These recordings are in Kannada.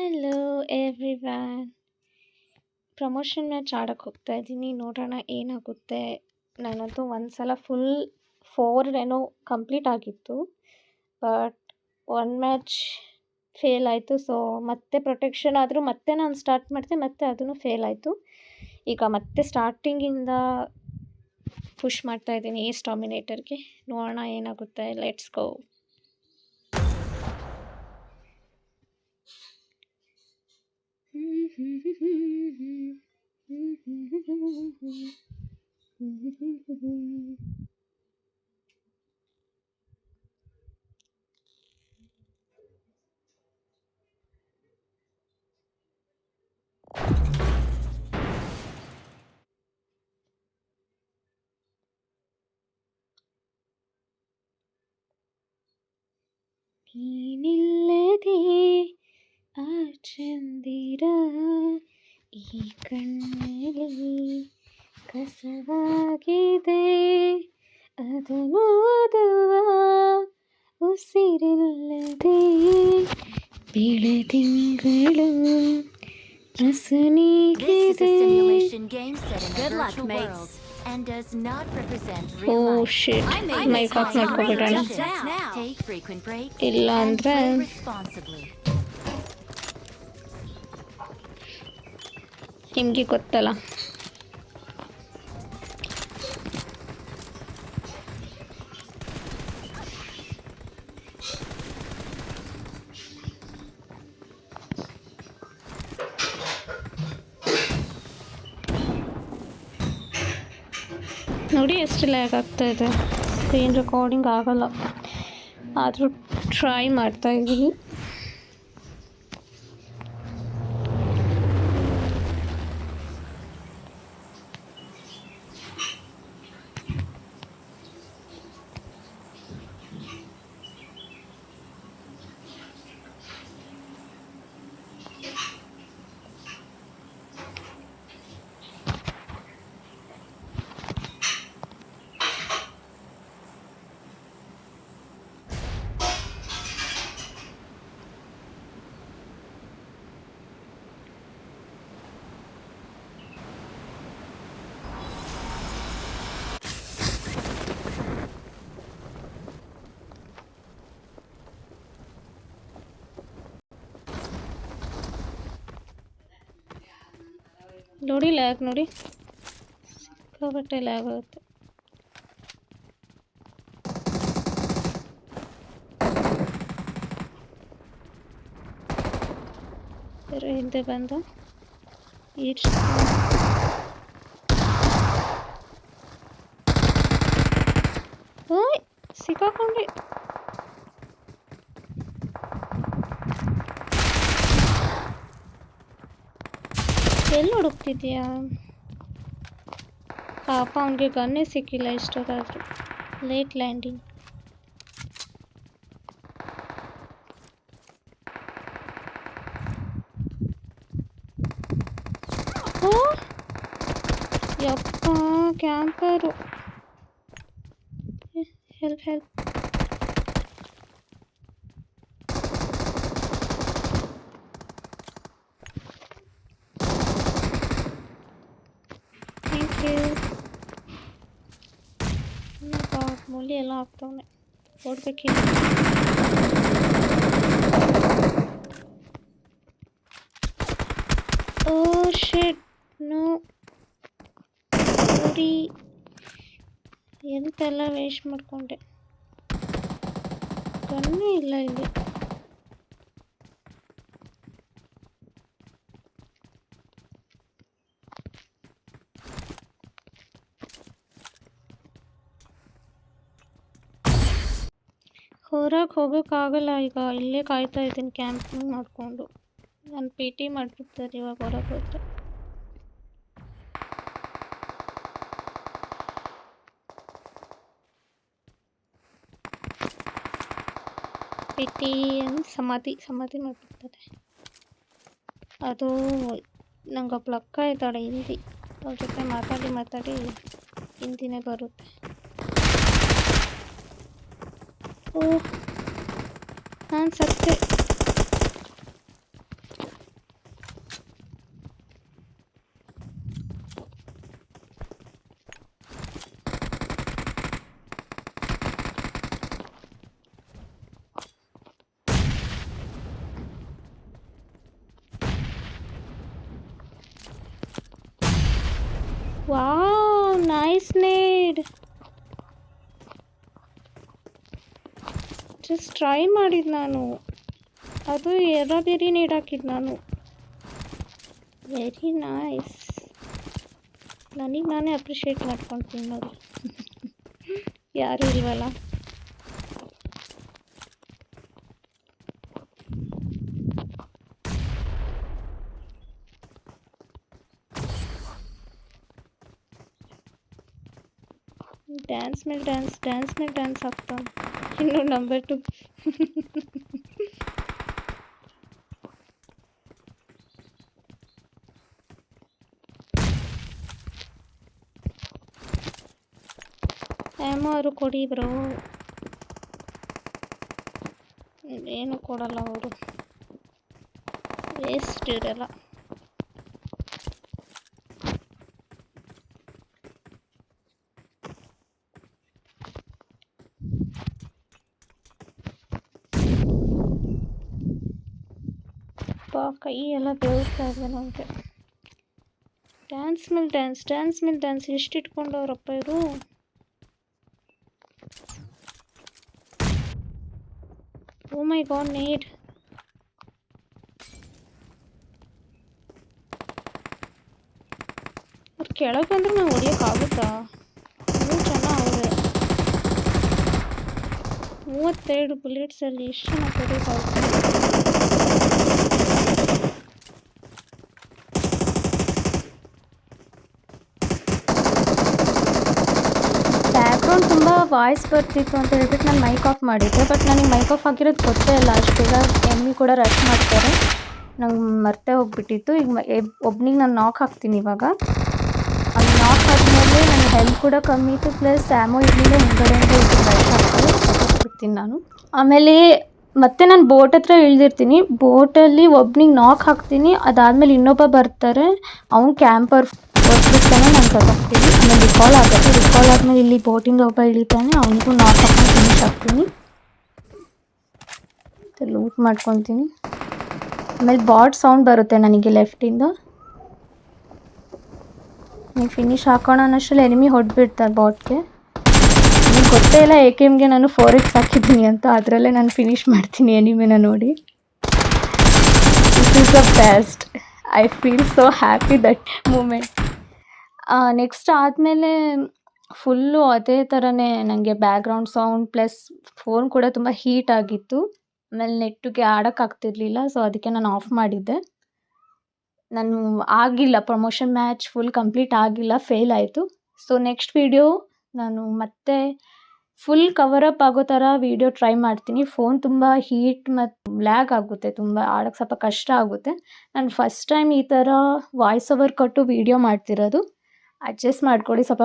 Hello everyone. ಪ್ರಮೋಷನ್ ಮ್ಯಾಚ್ ಆಡೋಕ್ಕೆ ಹೋಗ್ತಾ ಇದ್ದೀನಿ, ನೋಡೋಣ ಏನಾಗುತ್ತೆ. ನಾನಂತೂ ಒಂದು ಸಲ ಫುಲ್ 4 ಏನೋ ಕಂಪ್ಲೀಟ್ ಆಗಿತ್ತು, ಬಟ್ ಒಂದು ಮ್ಯಾಚ್ ಫೇಲ್ ಆಯಿತು. ಸೊ ಮತ್ತೆ ಪ್ರೊಟೆಕ್ಷನ್ ಆದರೂ ಮತ್ತೆ ನಾನು ಸ್ಟಾರ್ಟ್ ಮಾಡಿದೆ, ಮತ್ತೆ ಅದೂ ಫೇಲ್ ಆಯಿತು. ಈಗ ಮತ್ತೆ ಸ್ಟಾರ್ಟಿಂಗಿಂದ ಪುಷ್ ಮಾಡ್ತಾ ಇದ್ದೀನಿ ಏಸ್ ಡಾಮಿನೇಟರ್ಗೆ. ನೋಡೋಣ ಏನಾಗುತ್ತೆ. Let's go. ನೀನಿಲ್ಲದೆ ಆ ಚಂದಿರ ಈ ಕಣ್ಣಲ್ಲಿ ಕಸವಾಗಿದೆ, ಅದನ್ನು ಓದುವ ಉಸಿರಿಲ್ಲದೆ ಬೆಳದಿಂಗಳು ಅಸನೀಗಿದೆ. ಓ ಶಿಟ್, ಮೈಕ್ ಆಫ್ ಮಾಡ್ಕೊಬಿಡೋಣ, ಇಲ್ಲ ಅಂದರೆ ನಿಮಗೆ ಗೊತ್ತಲ್ಲ. ನೋಡಿ ಎಷ್ಟು ಲ್ಯಾಗ್ ಆಗ್ತಾ ಇದೆ, ಸ್ಕ್ರೀನ್ ರೆಕಾರ್ಡಿಂಗ್ ಆಗಲ್ಲ, ಆದರೂ ಟ್ರೈ ಮಾಡ್ತಾ ಇದ್ದೀನಿ. ನೋಡಿ ಲ್ಯಾಗ್ ನೋಡಿ, ಸಿಕ್ಕಾಪಟ್ಟೆ ಲ್ಯಾಗ್ ಆಗುತ್ತೆ. ಬೇರೆ ಹಿಂದೆ ಬಂದ ಓಯ್ ಸಿಕ್ಕಾಕೊಂಡೆ. ಎಲ್ಲಿ ಹುಡುಕ್ತಿದ್ಯಾ ಪಾಪ, ಅವನಿಗೆ ಗನ್ನೇ ಸಿಕ್ಕಿಲ್ಲ ಇಷ್ಟೊತ್ತಾದರೂ. Late landing. ಓ ಯಪ್ಪ, ಕ್ಯಾಂಪರು. Help help. ಮೂಲಿ ಎಲ್ಲ ಆಗ್ತವನೆ, ಓಡ್ಬೇಕಿಲ್ಲ. ಓ ಶಿಟ್, ನೋ ನೋಡಿ ಎಂತೆಲ್ಲ ವೇಸ್ಟ್ ಮಾಡಿಕೊಂಡೆ. ಕಣ್ಣೇ ಇಲ್ಲ ಇಲ್ಲಿ. ಹೊರಗೆ ಹೋಗೋಕ್ಕಾಗಲ್ಲ ಈಗ, ಇಲ್ಲೇ ಕಾಯ್ತಾ ಇದ್ದೀನಿ ಕ್ಯಾಂಪಿಂಗ್ ಮಾಡಿಕೊಂಡು. ನಾನು ಪಿ ಟಿ ಮಾಡಿಬಿಡ್ತಾರೆ ಇವಾಗ ಹೊರಗೆ ಹೋದ್ರೆ. ಪಿ ಟಿ ಸಮಾಧಿ ಮಾಡಿಬಿಡ್ತಾರೆ. ಅದು ನಂಗೆ ಒಬ್ಳು ಅಕ್ಕ ಇದ್ದಾಳೆ ಹಿಂದಿ, ಅವ್ರ ಜೊತೆ ಮಾತಾಡಿ ಹಿಂದಿನೇ ಬರುತ್ತೆ. ಓ ನಾನು ಸತ್ತೆ. Wow, nice ನೇಡ್. ಜಸ್ಟ್ ಟ್ರೈ ಮಾಡಿದ್ದು ನಾನು, ಅದು ಬೇರೆ ನೇಡ್ ಹಾಕಿದ್ದು ನಾನು. Very nice. ನನಗೆ ನಾನೇ ಅಪ್ರಿಷಿಯೇಟ್ ಮಾಡ್ಕೊಳ್ತೀನಿ ನೋಡಿ. ಯಾರೂ ಇಲ್ವಲ್ಲ. ಡ್ಯಾನ್ಸ್ ಮೇಲೆ ಡ್ಯಾನ್ಸ್ ಆಗ್ತಾ ಇನ್ನು ನಂಬರ್ 2. ಅವರು ಕೊಡಿ ಬ್ರೋ. ಏನು ಕೊಡಲ್ಲ ಅವರು, ವೇಸ್ಟ್ ಇರಲ್ಲ. ಕೈ ಎಲ್ಲ ಬೆಳಗ್ತಾ ಇದೆ ನನಗೆ. ಡ್ಯಾನ್ಸ್ ಮೇಲೆ ಡ್ಯಾನ್ಸ್ ಎಷ್ಟು ಇಟ್ಕೊಂಡವ್ರಪ್ಪ ಇವರು. ಓ ಮೈ ಗಾಡ್, ನೇಡ್. ಅವ್ರು ಕೆಳಗೆ ಬಂದ್ರೆ ನಾವು ಹೊಡಿಯೋಕ್ಕಾಗುತ್ತಾ? ಚೆನ್ನಾಗಿದೆ. 32 ಬುಲೆಟ್ಸಲ್ಲಿ ಎಷ್ಟು ಚೆನ್ನಾಗಿ ಹೊಡಿಯೋಕ್ಕಾಗುತ್ತೆ. ಬ್ಯಾಕ್ಗ್ರೌಂಡ್ ತುಂಬ ವಾಯ್ಸ್ ಬರ್ತಿತ್ತು ಅಂತ ಹೇಳ್ಬಿಟ್ಟು ನಾನು ಮೈಕ್ ಆಫ್ ಮಾಡಿದ್ದೆ. ಬಟ್ ನನಗೆ ಮೈಕ್ ಆಫ್ ಆಗಿರೋದು ಗೊತ್ತೇ ಇಲ್ಲ. ಅಷ್ಟು ಬೇಗ ಎಮ್ಮಿ ಕೂಡ ರಶ್ ಮಾಡ್ತಾರೆ, ನಂಗೆ ಮರ್ತೇ ಹೋಗ್ಬಿಟ್ಟಿತ್ತು. ಈಗ ಒಬ್ನಿಗೆ ನಾನು ನಾಕ್ ಹಾಕ್ತೀನಿ ಇವಾಗ. ಅಲ್ಲಿ ನಾಕ್ ಆದಮೇಲೆ ನನ್ನ ಹೆಲ್ತ್ ಕೂಡ ಕಮ್ಮಿ ಇತ್ತು, ಪ್ಲಸ್ ಸ್ಯಾಮೋ ಇರಲಿಲ್ಲ ಹಿಂಗಡೆಯಿಂದ ರಶ್ ಆಗ್ತಾರೆ, ಬಿಡ್ತೀನಿ ನಾನು. ಆಮೇಲೆ ಮತ್ತೆ ನಾನು ಬೋಟ್ ಹತ್ರ ಇಳಿದಿರ್ತೀನಿ, ಬೋಟಲ್ಲಿ ಒಬ್ನಿಗೆ ನಾಕ್ ಹಾಕ್ತೀನಿ. ಅದಾದಮೇಲೆ ಇನ್ನೊಬ್ಬ ಬರ್ತಾರೆ, ಅವ್ನು ಕ್ಯಾಂಪರ್ ಹೊಡ್ಬಿಡ್ತಾನೆ, ನಾನು ಸತ್ತೋಗ್ತೀನಿ. ಆಮೇಲೆ ರಿಕಾಲ್ ಆಗುತ್ತೆ. ರಿಕಾಲ್ ಆದಮೇಲೆ ಇಲ್ಲಿ ಬೋಟಿಂದ ಒಬ್ಬ ಇಳಿತಾನೆ, ಅವನಿಗೂ ನಾಕ್ ಹಾಕೊಂಡು ಫಿನಿಶ್ ಆಗ್ತೀನಿ. ಮತ್ತು ಲೂಟ್ ಮಾಡ್ಕೊತೀನಿ. ಆಮೇಲೆ ಬಾಟ್ ಸೌಂಡ್ ಬರುತ್ತೆ ನನಗೆ ಲೆಫ್ಟಿಂದ. ನೀವು ಫಿನಿಶ್ ಹಾಕೋಣ ಅನ್ನೋಷ್ಟರಲ್ಲಿ ಎನಿಮಿ ಹೊಡ್ಬಿಡ್ತಾರೆ ಬಾಟ್ಗೆ. ನಿಮ್ಗೆ ಗೊತ್ತೇ ಇಲ್ಲ AKMಗೆ ನಾನು 4x ಹಾಕಿದ್ದೀನಿ ಅಂತ, ಅದರಲ್ಲೇ ನಾನು ಫಿನಿಶ್ ಮಾಡ್ತೀನಿ ಎನಿಮಿನ ನೋಡಿ. This is the best. I feel so happy that moment. Next ಆದಮೇಲೆ ಫುಲ್ಲು ಅದೇ ಥರನೇ ನನಗೆ ಬ್ಯಾಕ್ಗ್ರೌಂಡ್ ಸೌಂಡ್ ಪ್ಲಸ್ ಫೋನ್ ಕೂಡ ತುಂಬ ಹೀಟ್ ಆಗಿತ್ತು. ಆಮೇಲೆ ನೆಟ್ಟಿಗೆ ಆಡೋಕ್ಕಾಗ್ತಿರ್ಲಿಲ್ಲ, ಸೊ ಅದಕ್ಕೆ ನಾನು ಆಫ್ ಮಾಡಿದ್ದೆ. ನಾನು ಆಗಿಲ್ಲ, ಪ್ರಮೋಷನ್ ಮ್ಯಾಚ್ ಫುಲ್ ಕಂಪ್ಲೀಟ್ ಆಗಿಲ್ಲ, ಫೇಲ್ ಆಯಿತು. ಸೊ ನೆಕ್ಸ್ಟ್ ವೀಡಿಯೋ ನಾನು ಮತ್ತೆ ಫುಲ್ ಕವರಪ್ ಆಗೋ ಥರ ವೀಡಿಯೋ ಟ್ರೈ ಮಾಡ್ತೀನಿ. ಫೋನ್ ತುಂಬ ಹೀಟ್ ಮತ್ತು ಲ್ಯಾಗ್ ಆಗುತ್ತೆ, ತುಂಬ ಆಡೋಕ್ಕೆ ಸ್ವಲ್ಪ ಕಷ್ಟ ಆಗುತ್ತೆ. ನಾನು ಫಸ್ಟ್ ಟೈಮ್ ಈ ಥರ ವಾಯ್ಸ್ ಓವರ್ ಕೊಟ್ಟು ವೀಡಿಯೋ ಮಾಡ್ತಿರೋದು, ಅಡ್ಜಸ್ಟ್ ಮಾಡ್ಕೊಳ್ಳಿ. ಸ್ವಲ್ಪ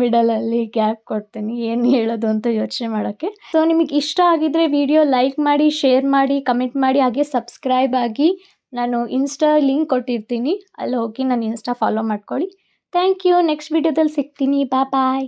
ಮಿಡಲಲ್ಲಿ ಗ್ಯಾಪ್ ಕೊಡ್ತೀನಿ, ಏನು ಹೇಳೋದು ಅಂತ ಯೋಚನೆ ಮಾಡೋಕ್ಕೆ. ಸೊ ನಿಮಗೆ ಇಷ್ಟ ಆಗಿದ್ದರೆ ವಿಡಿಯೋ ಲೈಕ್ ಮಾಡಿ, ಶೇರ್ ಮಾಡಿ, ಕಮೆಂಟ್ ಮಾಡಿ, ಹಾಗೆ ಸಬ್ಸ್ಕ್ರೈಬ್ ಆಗಿ. ನಾನು ಇನ್ಸ್ಟಾ ಲಿಂಕ್ ಕೊಟ್ಟಿರ್ತೀನಿ, ಅಲ್ಲಿ ಹೋಗಿ ನಾನು ಇನ್ಸ್ಟಾ ಫಾಲೋ ಮಾಡ್ಕೊಳ್ಳಿ. Thank you. ನೆಕ್ಸ್ಟ್ ವೀಡಿಯೋದಲ್ಲಿ ಸಿಗ್ತೀನಿ. ಬಾಯ್.